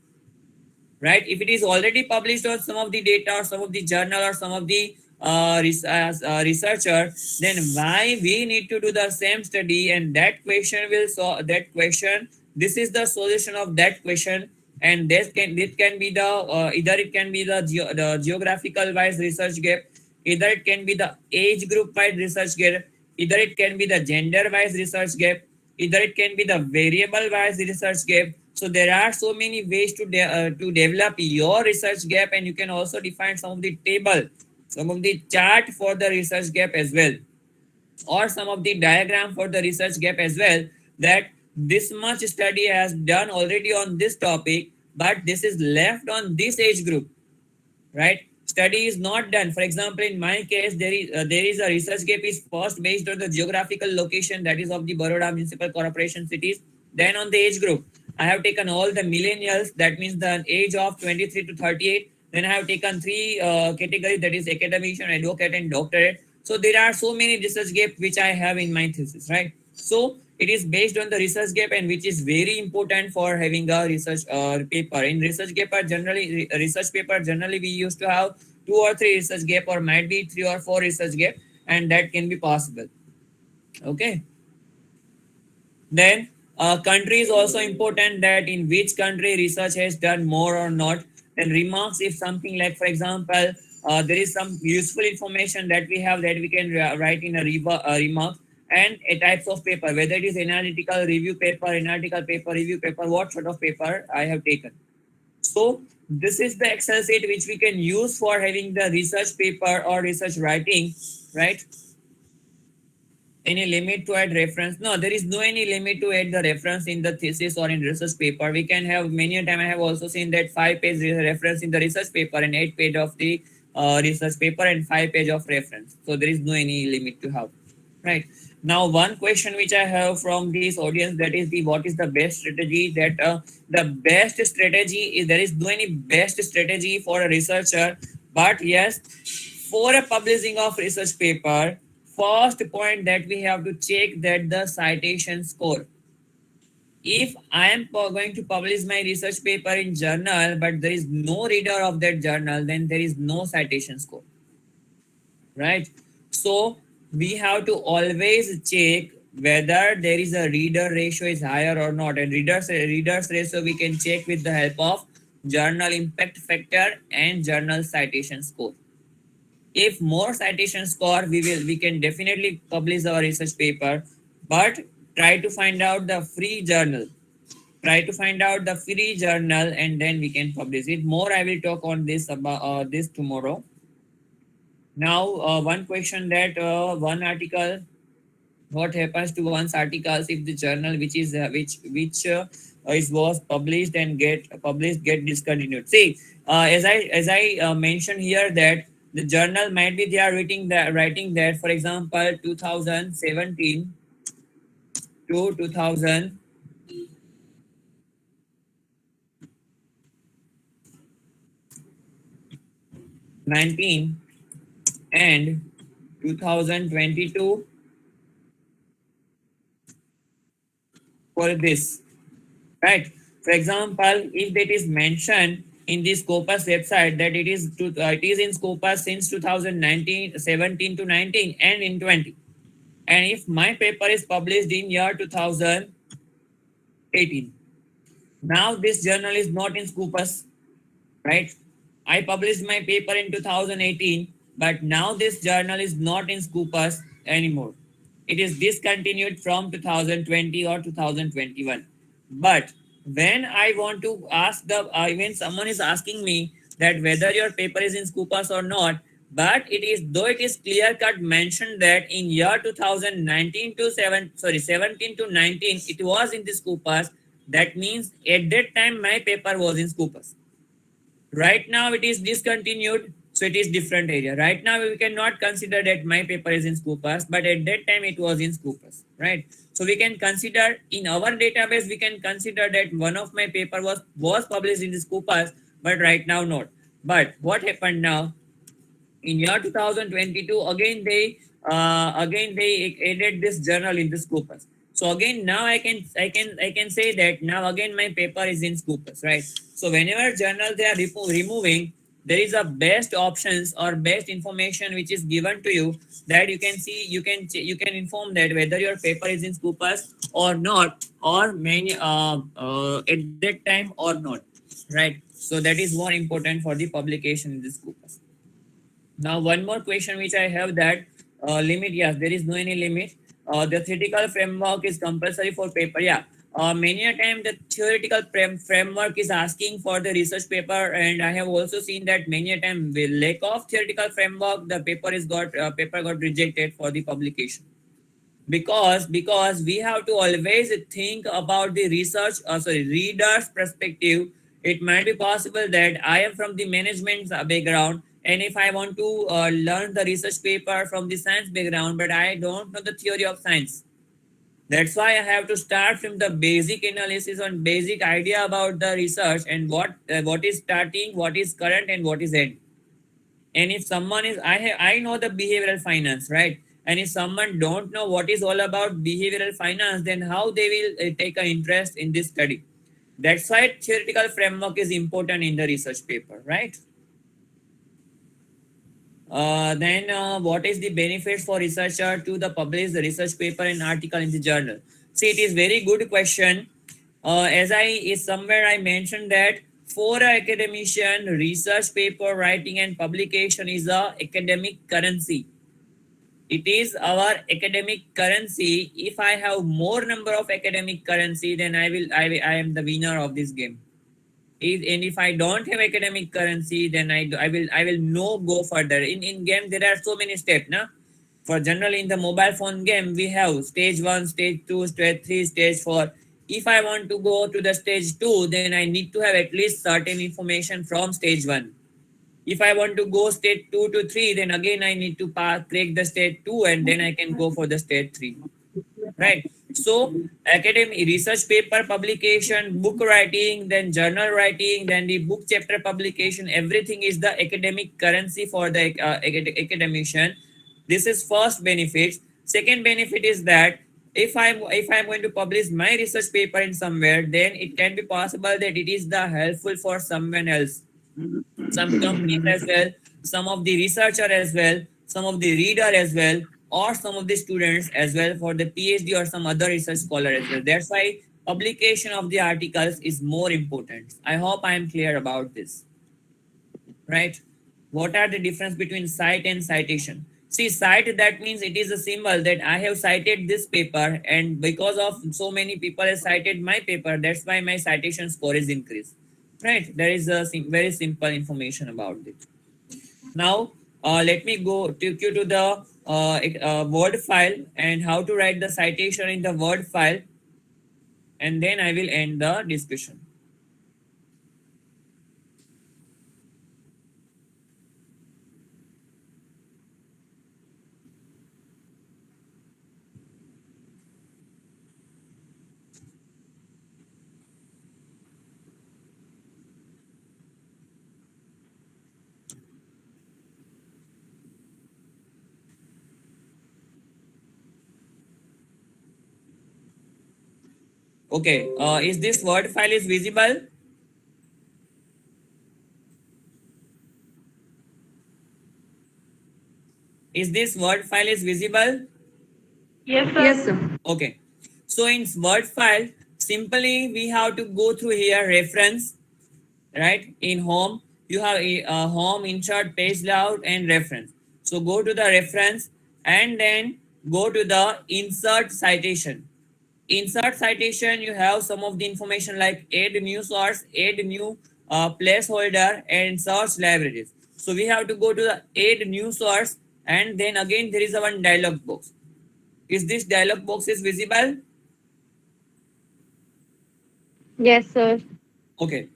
right? If it is already published on some of the data, or some of the journal, or some of the researcher, then why we need to do the same study? And that question will solve that question. This is the solution of that question, and this can be the either it can be the geographical wise research gap, either it can be the age group wise research gap, either it can be the gender wise research gap, either it can be the variable wise research gap. So there are so many ways to develop your research gap, and you can also define some of the table, some of the chart for the research gap as well, or some of the diagram for the research gap as well, that this much study has done already on this topic, but this is left on this age group, right? Study is not done. For example, in my case, there is a research gap is first based on the geographical location, that is of the Baroda municipal corporation cities. Then on the age group, I have taken all the millennials, that means the age of 23 to 38. Then I have taken 3 categories, that is academician, advocate, and doctorate. So there are so many research gaps which I have in my thesis, right? So it is based on the research gap, and which is very important for having a research paper. In research paper generally we used to have 2 or 3 research gap, or might be 3 or 4 research gap, and that can be possible. Okay. Then country is also important, that in which country research has done more or not. Then remarks, if something like, for example, there is some useful information that we have, that we can write in a remark. And a types of paper, whether it is analytical review paper, analytical paper, review paper, what sort of paper I have taken. So this is the Excel sheet which we can use for having the research paper or research writing, right? Any limit to add reference? No, there is no any limit to add the reference in the thesis or in research paper. We can have many a time. I have also seen that 5-page reference in the research paper, and 8-page of the research paper, and 5-page of reference. So there is no any limit to have, right? Now, one question which I have from this audience, that is what is the best strategy? That the best strategy is, there is no any best strategy for a researcher But yes, for a publishing of research paper, first point that we have to check that the citation score. If I am going to publish my research paper in journal, but there is no reader of that journal, then there is no citation score, right? So we have to always check whether there is a reader ratio is higher or not. And readers ratio we can check with the help of journal impact factor and journal citation score. If more citation score, we can definitely publish our research paper, but try to find out the free journal. Try to find out the free journal, and then we can publish it. More I will talk on this about this tomorrow. Now, one question that one article, what happens to one's articles if the journal which is is was published and get discontinued? See, as I mentioned here that the journal might be they are writing that for example 2017 to 2019 and 2022 for this, right? For example, if that is mentioned in the Scopus website that it is in Scopus since 2019, 17 to 19 and in 20, and if my paper is published in year 2018, now this journal is not in Scopus, right? I published my paper in 2018, but now this journal is not in Scopus anymore. It is discontinued from 2020 or 2021. But when I want to ask when someone is asking me that whether your paper is in Scopus or not, but it is clear cut mentioned that in year 2019 to 17 to 19 it was in the Scopus. That means at that time my paper was in Scopus. Right now it is discontinued, so it is different area. Right now we cannot consider that my paper is in Scopus, but at that time it was in Scopus, right? So we can consider in our database, we can consider that one of my paper was published in the Scopus, but right now not. But what happened now? In year 2022, again they added this journal in the Scopus. So again now I can say that now again my paper is in Scopus, right? So whenever journal they are removing, there is a best options or best information which is given to you, that you can see, you can inform that whether your paper is in Scopus or not, or many at that time or not, right? So that is more important for the publication in the Scopus. Now, one more question which I have, that limit, yes, there is no any limit. The theoretical framework is compulsory for paper. Yeah, many a time the theoretical framework is asking for the research paper, and I have also seen that many a time with lack of theoretical framework, the paper got rejected for the publication. Because we have to always think about the reader's perspective. It might be possible that I am from the management background, and if I want to learn the research paper from the science background, but I don't know the theory of science. That's why I have to start from the basic analysis on basic idea about the research and what is starting, what is current, and what is end. And if someone is I know the behavioral finance, right? And if someone don't know what is all about behavioral finance, then how they will take an interest in this study? That's why theoretical framework is important in the research paper, right? Then what is the benefits for researcher to the publish the research paper and article in the journal? See, it is very good question. As somewhere I mentioned that for an academician, research paper writing and publication is a academic currency. It is our academic currency. If I have more number of academic currency, then I am the winner of this game. And if I don't have academic currency, then I will no go further. In game there are so many steps, na? For generally in the mobile phone game we have stage 1, stage 2, stage 3, stage 4. If I want to go to the stage 2, then I need to have at least certain information from stage 1. If I want to go stage 2 to 3, then again I need to crack the stage 2, and then I can go for the stage 3. Right? So academic research paper publication, book writing, then journal writing, then the book chapter publication, everything is the academic currency for the academician. This is first benefit. Second benefit is that if I'm going to publish my research paper in somewhere, then it can be possible that it is the helpful for someone else, some companies as well, some of the researcher as well, some of the reader as well, or some of the students as well for the PhD or some other research scholar as well. That's why publication of the articles is more important. I hope I am clear about this, right? What are the difference between cite and citation? See, cite, that means it is a symbol that I have cited this paper, and because of so many people have cited my paper, that's why my citation score is increased, right? There is a very simple information about it. Now, let me go take you to the Word file and how to write the citation in the Word file, and then I will end the discussion. Okay, is this Word file is visible? Is this Word file is visible? Yes, sir. Yes, sir. Okay. So in Word file, simply we have to go through here reference, right? In home, you have a home, insert, page layout, and reference. So go to the reference and then go to the insert citation. Insert citation, you have some of the information like add new source, add new placeholder, and search libraries. So we have to go to the add new source, and then again there is a one dialog box. Is this dialog box is visible? Yes, sir. Okay.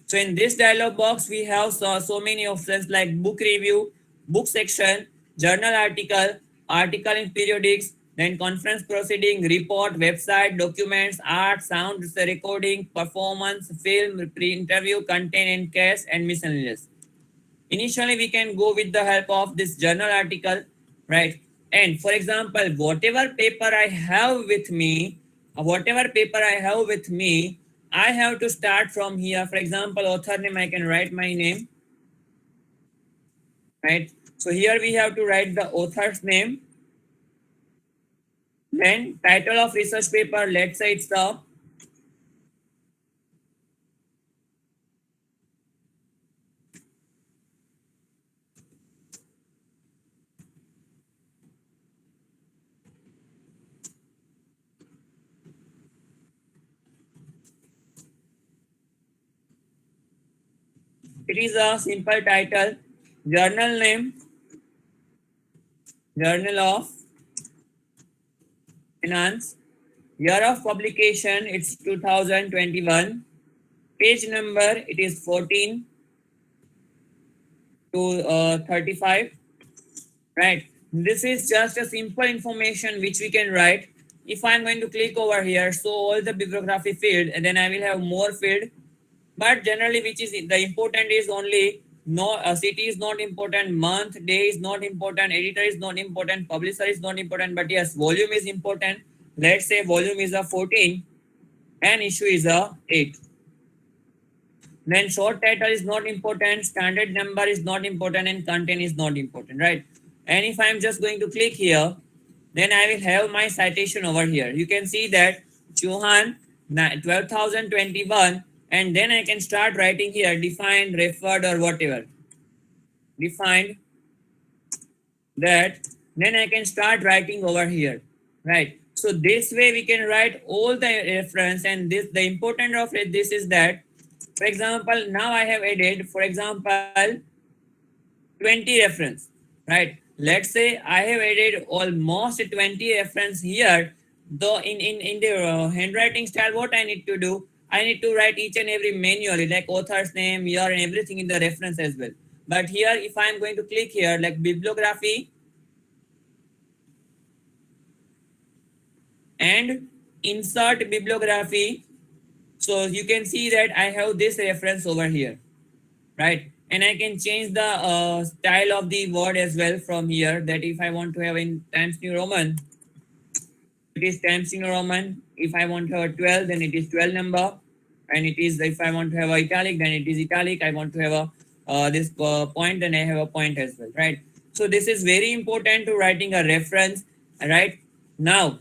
So in this dialog box, we have so many options like book review, book section, journal article, article in periodics, then conference proceeding, report, website, documents, art, sound recording, performance, film, pre-interview, content and case, and miscellaneous. Initially, we can go with the help of this journal article, right? And for example, whatever paper I have with me, I have to start from here. For example, author name, I can write my name, right? So here we have to write the author's name. Then title of research paper, let's say it's the it is a simple title, journal name, Journal of Finance, year of publication, it's 2021, page number, it is 14 to 35, right? This is just a simple information which we can write. If I'm going to click over here, so all the bibliography field, and then I will have more field, but generally which is the important is only no city is not important, month, day is not important, editor is not important, publisher is not important, but yes, volume is important. Let's say volume is a 14 and issue is a 8. Then short title is not important, standard number is not important, and content is not important, right? And if I'm just going to click here, then I will have my citation over here. You can see that Chauhan 12,021, and then I can start writing here defined, referred, or whatever. Defined that, then I can start writing over here, right? So this way we can write all the reference, and this the important of it, this is that, for example, now I have added, for example, 20 reference, right? Let's say I have added almost 20 reference here. Though in the handwriting style, what I need to do, I need to write each and every manually, like author's name, year, and everything in the reference as well. But here, if I'm going to click here, like bibliography and insert bibliography, so you can see that I have this reference over here, right? And I can change the style of the word as well from here, that if I want to have in Times New Roman, it is Times New Roman. If I want to have a 12, then it is 12 number. And it is, if I want to have a italic, then it is italic. I want to have a this point, then I have a point as well, right? So this is very important to writing a reference, right? Now,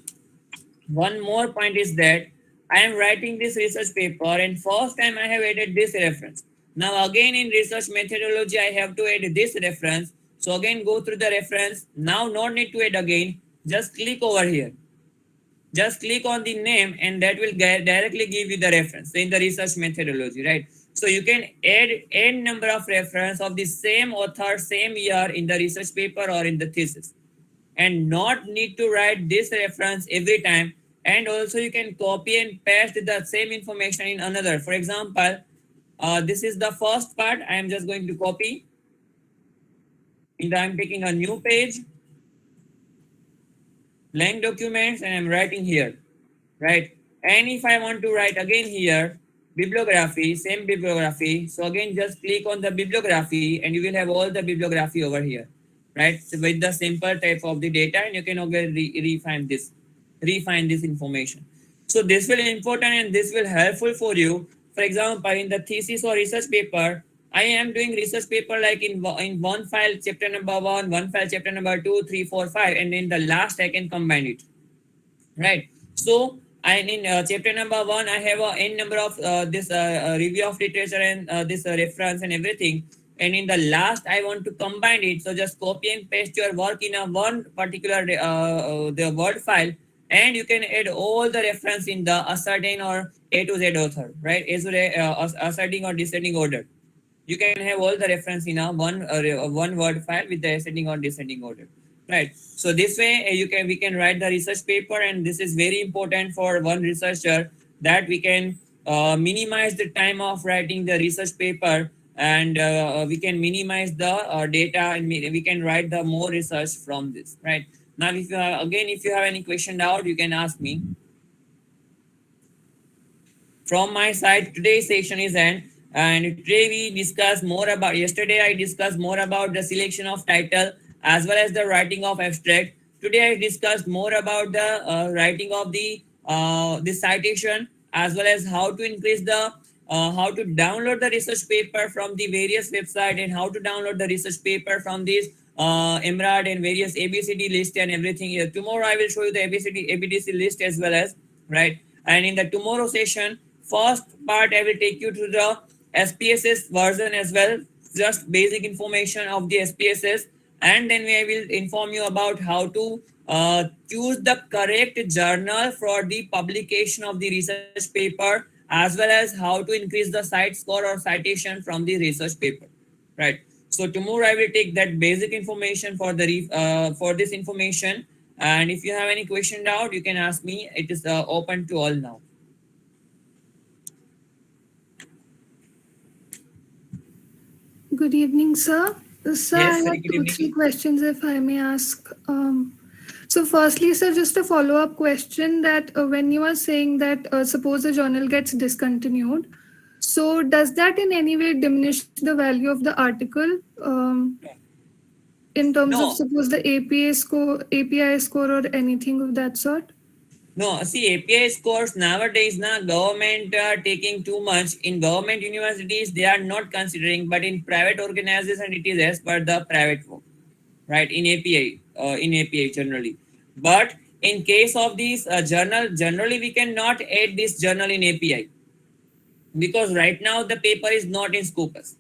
one more point is that I am writing this research paper, and first time I have added this reference. Now again in research methodology, I have to add this reference. So again, go through the reference. Now no need to add again. Just click over here. Just click on the name, and that will directly give you the reference in the research methodology, right? So you can add n number of reference of the same author, same year in the research paper or in the thesis, and not need to write this reference every time. And also you can copy and paste the same information in another. For example, this is the first part. I am just going to copy. I'm taking a new page, blank documents, and I'm writing here, right? And if I want to write again here, bibliography, same bibliography. So again, just click on the bibliography, and you will have all the bibliography over here, right? So with the simple type of the data, and you can again refine this information. So this will important, and this will helpful for you. For example, in the thesis or research paper, I am doing research paper like in one file chapter number 1, one file chapter number 2, 3, 4, 5, and in the last I can combine it, right? So in chapter number 1, I have a n number of this review of literature and this reference and everything. And in the last, I want to combine it. So just copy and paste your work in a one particular the Word file, and you can add all the reference in the ascending or A to Z author, right? Ascending or descending order. You can have all the reference in a one Word file with the ascending or descending order, right? So this way we can write the research paper, and this is very important for one researcher, that we can minimize the time of writing the research paper, and we can minimize the data, and we can write the more research from this, right? Now, if you have any question doubt, you can ask me. From my side, today's session is end. And today we discuss more about, yesterday I discussed more about the selection of title as well as the writing of abstract. Today I discussed more about the writing of the citation, as well as how to increase the, how to download the research paper from the various websites, and how to download the research paper from these Emerald and various ABCD list and everything. Tomorrow I will show you the ABCD list as well as, right? And in the tomorrow session, first part I will take you to the SPSS version as well, just basic information of the SPSS, and then I will inform you about how to choose the correct journal for the publication of the research paper, as well as how to increase the cite score or citation from the research paper, right? So tomorrow I will take that basic information for the for this information, and if you have any question doubt, you can ask me. It is open to all now. Good evening, sir. Sir, Yes, I very have good two, evening. three questions, if I may ask. So firstly, sir, just a follow-up question, that when you are saying that suppose a journal gets discontinued, so does that in any way diminish the value of the article in terms No. of suppose the API score or anything of that sort? No, see, API scores nowadays, government are taking too much. In government universities, they are not considering, but in private organizations, it is as per the private work, right? In API generally. But in case of this journal, generally we cannot add this journal in API, because right now the paper is not in Scopus.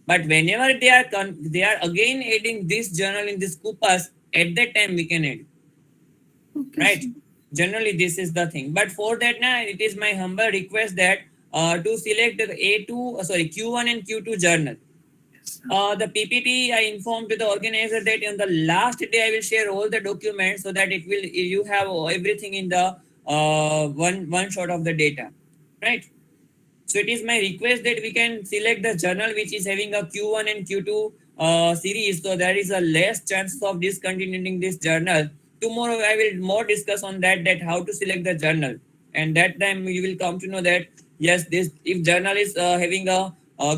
But whenever they are again adding this journal in this Scopus, at that time we can add, Okay, right? sir. Generally this is the thing, but for that now it is my humble request that to select the Q1 and Q2 journal. The PPT, I informed to the organizer that on the last day I will share all the documents, so that you have everything in the one shot of the data, right? So it is my request that we can select the journal which is having a Q1 and Q2 series, so there is a less chance of discontinuing this journal. Tomorrow I will more discuss on that how to select the journal, and that time you will come to know that yes, this if journal is having a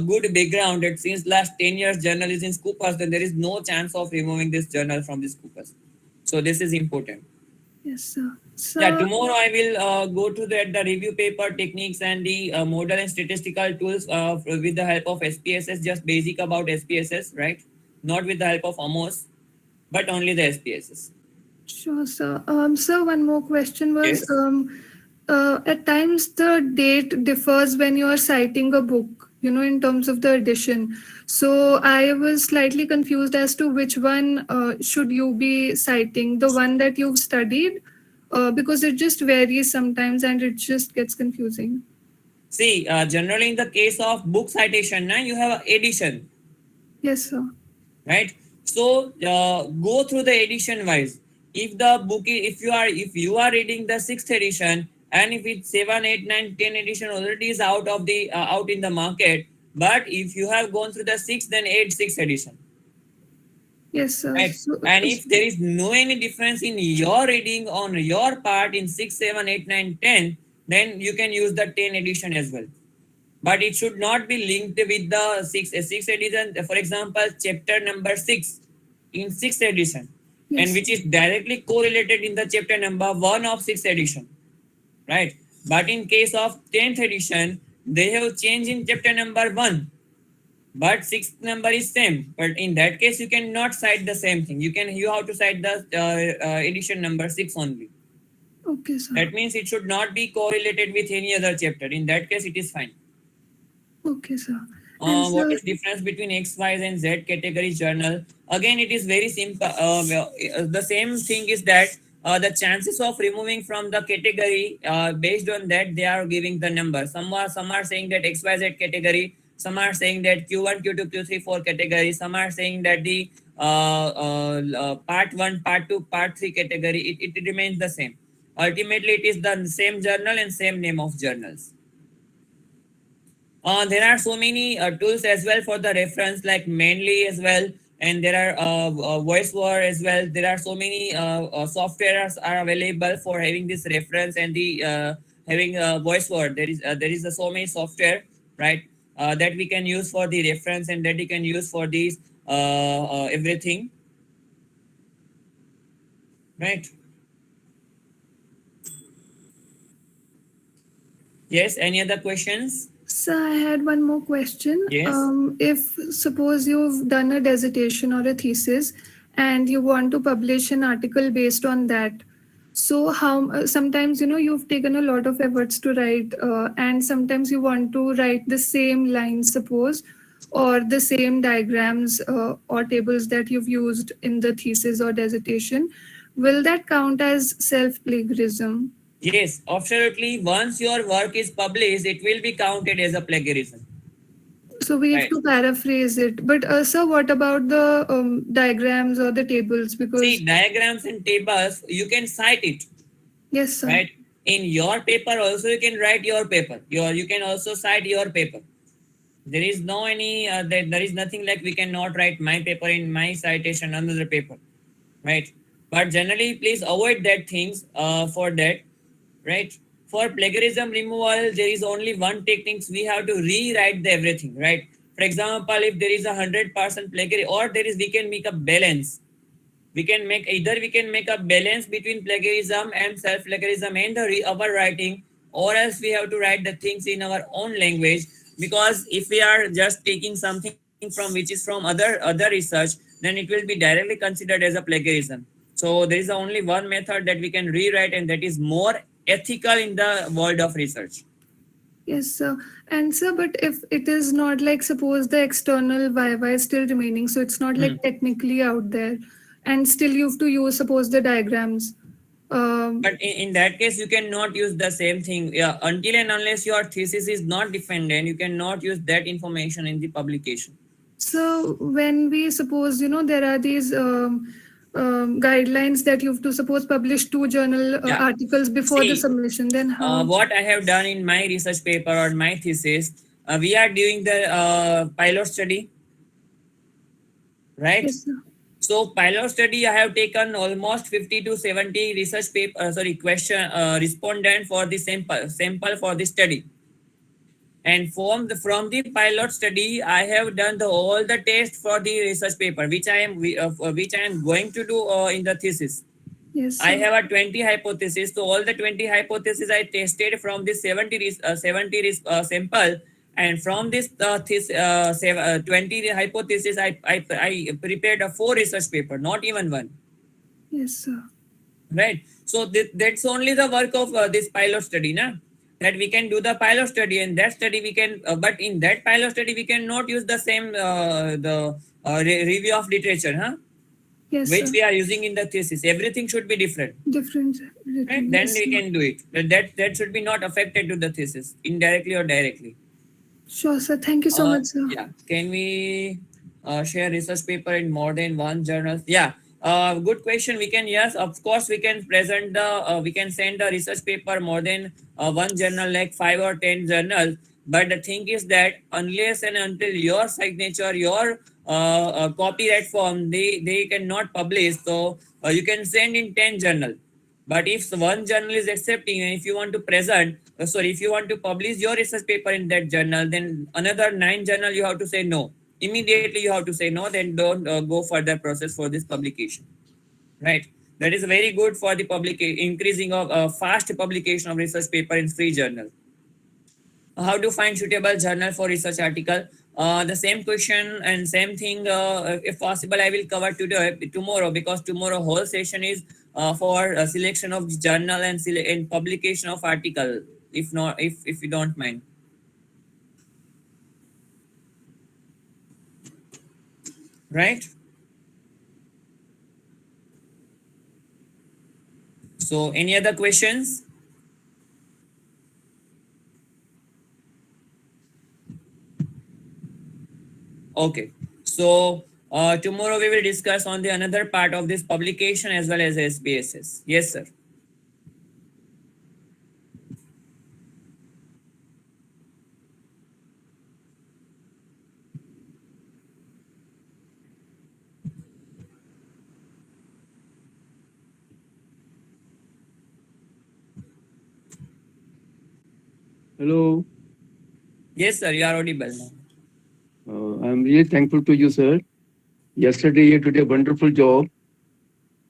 good background that since last 10 years journal is in Scopus, then there is no chance of removing this journal from this Scopus. So this is important. Yes, sir. So, Yeah, tomorrow I will go to the review paper techniques and the model and statistical tools with the help of SPSS, just basic about SPSS, right? Not with the help of AMOS, but only the SPSS. sure, sir. Sir, one more question was, Yes. at times the date differs when you are citing a book, in terms of the edition. So I was slightly confused as to which one should you be citing, the one that you've studied, because it just varies sometimes and it just gets confusing. See, generally in the case of book citation, you have edition, Yes, sir. right? So go through the edition wise. If the book if you are reading the 6th edition, and if it's 7, 8, 9, 10 edition already is out of the out in the market, but if you have gone through the 6th, then 8, 6th edition, Yes, sir. right? And if there is no any difference in your reading on your part in 6, 7, 8, 9, 10, then you can use the 10 edition as well, but it should not be linked with the 6 edition. For example, chapter number 6 in 6th edition, and Yes. which is directly correlated in the chapter number 1 of 6th edition, right? But in case of 10th edition, they have changed in chapter number 1, but 6th number is same. But in that case, you cannot cite the same thing. You have to cite the edition number 6 only. Okay, sir. That means it should not be correlated with any other chapter. In that case, it is fine. Okay, sir. And What sir, is difference between X, Y, and Z category journal? Again, it is very simple. The same thing is that the chances of removing from the category based on that they are giving the number. Some are saying that X, Y, Z category. Some are saying that Q1, Q2, Q3, 4 category. Some are saying that the part 1, part 2, part 3 category. It remains the same. Ultimately, it is the same journal and same name of journals. There are so many tools as well for the reference, like mainly as well, and there are voiceover as well. There are so many softwares are available for having this reference and the having voiceover. There is so many software, right, that we can use for the reference and that we can use for these everything, right? Yes. Any other questions? sir, I had one more question. Yes. If suppose you've done a dissertation or a thesis and you want to publish an article based on that, so how sometimes you've taken a lot of efforts to write, and sometimes you want to write the same lines, suppose, or the same diagrams or tables that you've used in the thesis or dissertation. Will that count as self plagiarism? Yes, absolutely. Once your work is published, it will be counted as a plagiarism. So we have Right. to paraphrase it. But sir, what about the diagrams or the tables? Because See, diagrams and tables, you can cite it, yes, sir. right? In your paper also, you can write your paper. You can also cite your paper. There is no any, there is nothing like we cannot write my paper in my citation, another paper, right? But generally, please avoid that things for that, right? For plagiarism removal, there is only one technique. We have to rewrite the everything, right? For example, if there is 100% plagiarism, or we can make a balance. We can make a balance between plagiarism and self plagiarism and our writing, or else we have to write the things in our own language. Because if we are just taking something from which is from other research, then it will be directly considered as a plagiarism. So there is only one method that we can rewrite, and that is more ethical in the world of research. Yes, sir. And sir, but if it is not like, suppose the external viva is still remaining, so it's not like technically out there, and still you have to use, suppose, the diagrams. But in that case, you cannot use the same thing. Yeah, until and unless your thesis is not defended, you cannot use that information in the publication. So when we suppose, there are these guidelines that you have to, suppose, publish 2 journal Yeah. articles before the See, submission, then how? what I have done in my research paper or my thesis, we are doing the pilot study, right? Yes, sir. So pilot study, I have taken almost 50 to 70 research paper, respondent for the sample for the study. And from the pilot study, I have done all the tests for the research paper, which I am going to do in the thesis. Yes, I sir. have a 20 hypothesis. So all the 20 hypotheses I tested from the 70 sample, and from this 20 hypothesis, I prepared a 4 research paper, not even one. Yes, sir. Right. So that's only the work of this pilot study, na? That we can do the pilot study, and that study we can, but in that pilot study we cannot use the same review of literature, huh? Yes, Which sir. we are using in the thesis. Everything should be different. Different Right? written. Then Yes, we sir. can do it. That should be not affected to the thesis, indirectly or directly. Sure, sir. Thank you so much, sir. Yeah. Can we share research paper in more than one journal? Yeah. Good question. We can, yes, of course, we can present we can send the research paper more than one journal, like 5 or 10 journals. But the thing is that unless and until your signature, your copyright form, they cannot publish. So you can send in 10 journal. But if one journal is accepting, and if you want to if you want to publish your research paper in that journal, then another 9 journal you have to say no. Immediately you have to say no, then don't go further process for this publication. Right. That is very good for the increasing of fast publication of research paper in free journal. How to find suitable journal for research article? The same question and same thing, if possible, I will cover tomorrow, because tomorrow whole session is for selection of journal and publication of article. If not, if you don't mind. Right. So any other questions? Okay. So tomorrow we will discuss on the another part of this publication as well as SPSS. Yes, sir. Hello. Yes, sir. You are audible now. I'm really thankful to you, sir. Yesterday you did a wonderful job.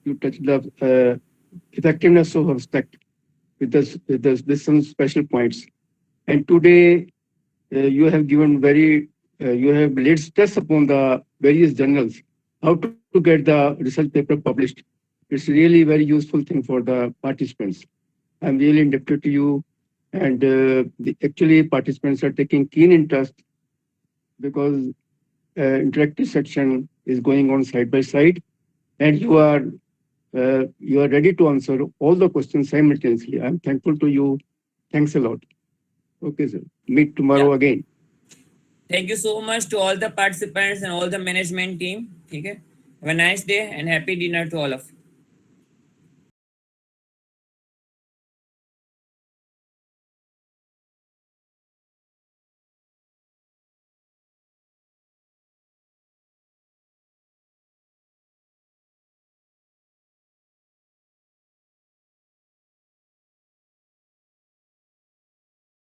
You touched the effectiveness of abstract with some special points. And today you have given you have laid stress upon the various journals, how to get the research paper published. It's really very useful thing for the participants. I'm really indebted to you. And actually participants are taking keen interest, because interactive section is going on side by side, and you are ready to answer all the questions simultaneously. I'm thankful to you. Thanks a lot. Okay, sir. Meet tomorrow again. Thank you so much to all the participants and all the management team. Okay. Have a nice day and happy dinner to all of you.